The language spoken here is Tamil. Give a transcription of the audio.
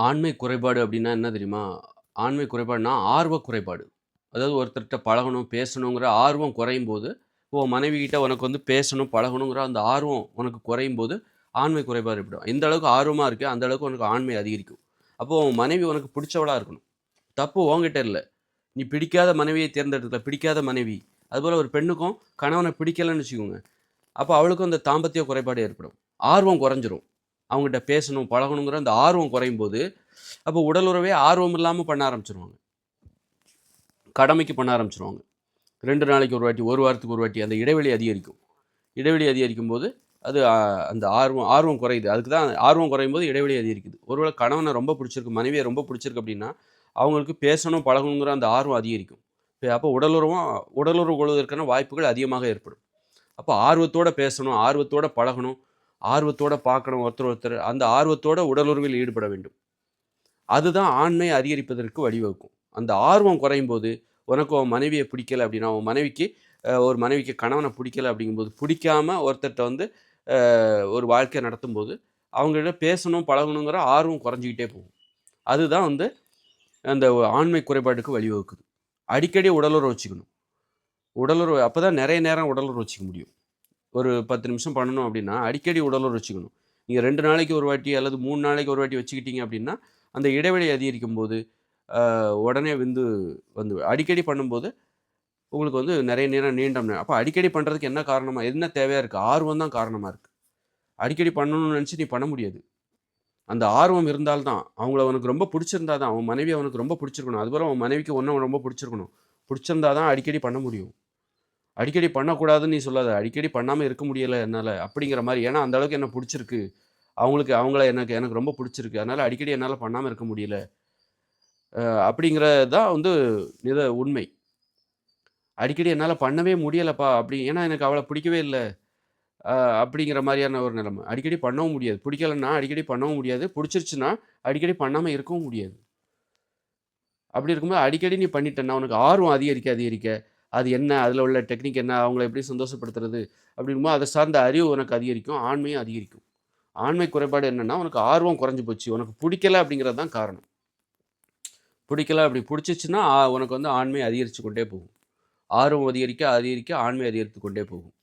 ஆண்மை குறைபாடு அப்படின்னா என்ன தெரியுமா? ஆண்மை குறைபாடுனா ஆர்வ குறைபாடு. அதாவது ஒருத்தர்ட்ட பழகணும், பேசணுங்கிற ஆர்வம் குறையும்போது, உன் மனைவிகிட்ட உனக்கு வந்து பேசணும், பழகணுங்கிற அந்த ஆர்வம் உனக்கு குறையும்போது, ஆண்மை குறைபாடு ஏற்படும். எந்த அளவுக்கு ஆர்வமா இருக்கியோ, அந்த அளவுக்கு உனக்கு ஆண்மை அதிகரிக்கும். அப்போ உன் மனைவி உனக்கு பிடிச்சவளா இருக்கணும். தப்பு உன்கிட்ட இல்ல. நீ பிடிக்காத மனைவியை தேர்ந்தெடுக்கல. பிடிக்காத மனைவி. அதுபோல ஒரு பெண்ணுக்கும் கணவன பிடிக்கலன்னு வச்சுக்கோங்க. அப்ப அவளுக்கும் அந்த தாம்பத்திய குறைபாடு ஏற்படும். ஆர்வம் குறைஞ்சிரும். அவங்ககிட்ட பேசணும், பழகணுங்கிற அந்த ஆர்வம் குறையும்போது, அப்போ உடல் உறவே ஆர்வம் இல்லாம பண்ண ஆரம்பிச்சுருவாங்க. கடமைக்கு பண்ண ஆரம்பிச்சுருவாங்க. 2 நாளைக்கு ஒரு வாட்டி, 1 வாரத்துக்கு ஒரு வாட்டி அந்த இடைவெளி அதிகரிக்கும். இடைவெளி அதிகரிக்கும்போது, அது அந்த ஆர்வம் ஆர்வம் குறையுது. அதுக்கு தான் ஆர்வம் குறையும்போது இடைவெளி அதிகரிக்குது. ஒருவேளை கணவன ரொம்ப பிடிச்சிருக்கு, மனைவிய ரொம்ப பிடிச்சிருக்கு அப்படின்னா, அவங்களுக்கு பேசணும், பழகணுங்கிற அந்த ஆர்வம் அதிகரிக்கும். அப்போ உடலுறவு கொள்வதற்கான வாய்ப்புகள் அதிகமாக ஏற்படும். அப்போ ஆர்வத்தோட பேசணும், ஆர்வத்தோட பழகணும், ஆர்வத்தோட பார்க்கணும் ஒருத்தர் ஒருத்தர். அந்த ஆர்வத்தோட உடலுறவில் ஈடுபட வேண்டும். அதுதான் ஆண்மை அதிகரிப்பதற்கு வழிவகுக்கும். அந்த ஆர்வம் குறையும்போது, உனக்கு உன் மனைவிய பிடிக்கல அப்படின்னா, உன் மனைவிக்கு ஒரு மனைவிக்கு கணவன பிடிக்கல அப்படிங்கும்போது, பிடிக்காம ஒருத்தர்ட்ட வந்து ஒரு வாழ்க்கை நடத்தும்போது, அவங்ககிட்ட பேசணும், பழகணுங்கிற ஆர்வம் குறைஞ்சுக்கிட்டே போகும். அதுதான் வந்து அந்த ஆண்மை குறைபாட்டுக்கு வழிவகுக்குது. அடிக்கடி உடலுறவு வச்சுக்கணும். உடலுறவு அப்பதான் நெறைய நேரம் உடலுறவு வச்சுக்க முடியும். ஒரு 10 நிமிஷம் பண்ணணும் அப்படின்னா, அடிக்கடி உடலுறவு வச்சுக்கணும். நீங்க 2 நாளைக்கு ஒரு வாட்டி அல்லது 3 நாளைக்கு ஒரு வாட்டி வச்சுக்கிட்டீங்க அப்படின்னா, அந்த இடைவெளி அதிகரிக்கும்போது, உடனே வந்து அடிக்கடி பண்ணும்போது, உங்களுக்கு வந்து நெறைய நேரம் அப்ப அடிக்கடி பண்றதுக்கு என்ன காரணமா என்ன தேவையா இருக்கு? ஆர்வம் தான் காரணமா இருக்கு. அடிக்கடி பண்ணணும்னு நெனச்சு நீ பண்ண முடியாது. அந்த ஆர்வம் இருந்தால் தான், அவங்கள உனக்கு ரொம்ப புடிச்சிருந்தா தான், உன் மனைவிய உனக்கு ரொம்ப புடிச்சிருக்கணும். அதுபோல உன் மனைவிக்கு உன்ன ரொம்ப புடிச்சிருக்கணும். புடிச்சிருந்தா தான் அடிக்கடி பண்ண முடியும். அடிக்கடி பண்ணக்கூடாதுன்னு நீ சொல்லாத. அடிக்கடி பண்ணாம இருக்க முடியல என்னால. அப்படிங்கிற மாரி. ஏன்னா, அந்த அளவுக்கு என்ன புடிச்சிருக்கு. அவங்கள எனக்கு எனக்கு ரொம்ப புடிச்சிருக்கு. அதனால அடிக்கடி என்னால பண்ணாம இருக்க முடியல. அப்படிங்கிறது தான் வந்து உண்மை. அடிக்கடி என்னால பண்ணவே முடியலப்பா அப்படி ஏன்னா எனக்கு அவள பிடிக்கவே இல்ல. அ அப்படிங்கிற மாரியான ஒரு நிலைமை. அடிக்கடி பண்ணவும் முடியாது. பிடிக்கலன்னா அடிக்கடி பண்ணவும் முடியாது. புடிச்சிருச்சுன்னா அடிக்கடி பண்ணாம இருக்கவும் முடியாது. அப்படி இருக்கும்போது அடிக்கடி நீ பண்ணிட்டன்னா, உனக்கு ஆர்வம் அதிகரிக்க அதிகரிக்க, அது என்ன? அதில உள்ள டெக்னிக் என்ன? அவங்கள எப்படி சந்தோஷப்படுத்துறது? அப்படிங்கும்போது அத சார்ந்த அறிவு உனக்கு அதிகரிக்கும். ஆண்மையும் அதிகரிக்கும். ஆண்மை குறைபாடு என்னன்னா, உனக்கு ஆர்வம் குறைஞ்சு போச்சு. உனக்கு புடிக்கல அப்படிங்கிறது தான் காரணம். புடிக்கல அப்படி புடிச்சிச்சுன்னா, உனக்கு வந்து ஆண்மை அதிகரிச்சு கொண்டே போகும். ஆர்வம் அதிகரிக்க, அதிகரிக்க ஆண்மை அதிகரித்துக் கொண்டே போகும்.